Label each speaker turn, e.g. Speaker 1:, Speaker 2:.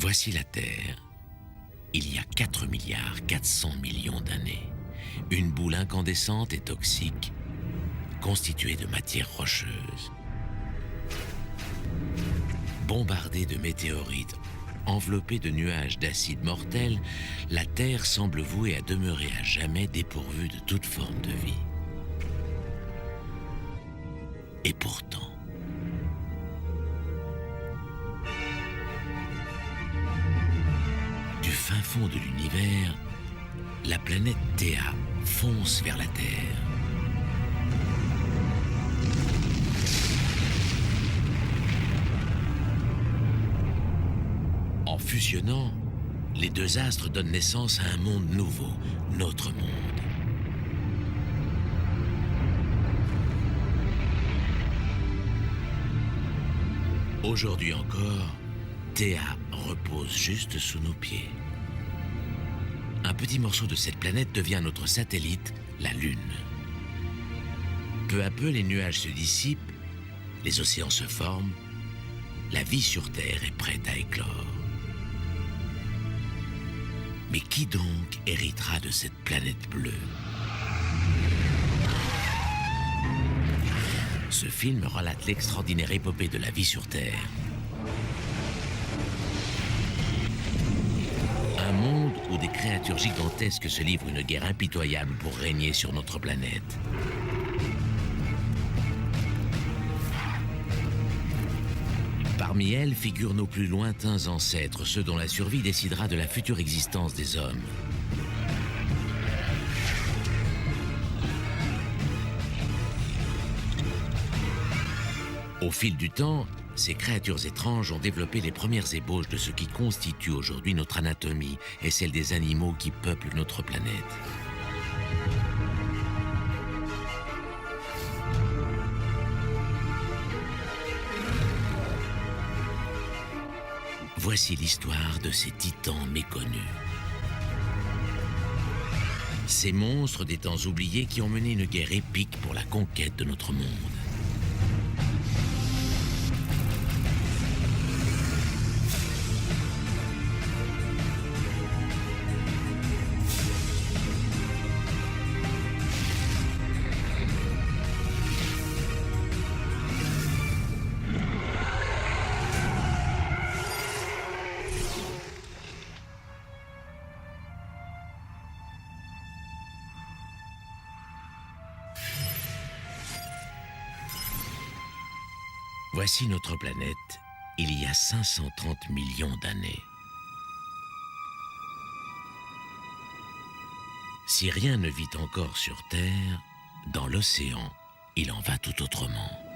Speaker 1: Voici la Terre, il y a 4 milliards 400 millions d'années. Une boule incandescente et toxique, constituée de matière rocheuse. Bombardée de météorites, enveloppée de nuages d'acide mortel, la Terre semble vouée à demeurer à jamais dépourvue de toute forme de vie. Et pourtant, du fin fond de l'univers, la planète Théa fonce vers la Terre. En fusionnant, les deux astres donnent naissance à un monde nouveau, notre monde. Aujourd'hui encore, Théa repose juste sous nos pieds. Un petit morceau de cette planète devient notre satellite, la Lune. Peu à peu, les nuages se dissipent, les océans se forment, la vie sur Terre est prête à éclore. Mais qui donc héritera de cette planète bleue? Ce film relate l'extraordinaire épopée de la vie sur Terre. Un monde où des créatures gigantesques se livrent une guerre impitoyable pour régner sur notre planète. Parmi elles figurent nos plus lointains ancêtres, ceux dont la survie décidera de la future existence des hommes. Au fil du temps, ces créatures étranges ont développé les premières ébauches de ce qui constitue aujourd'hui notre anatomie et celle des animaux qui peuplent notre planète. Voici l'histoire de ces titans méconnus. Ces monstres des temps oubliés qui ont mené une guerre épique pour la conquête de notre monde. Voici notre planète, il y a 530 millions d'années. Si rien ne vit encore sur Terre, dans l'océan, il en va tout autrement.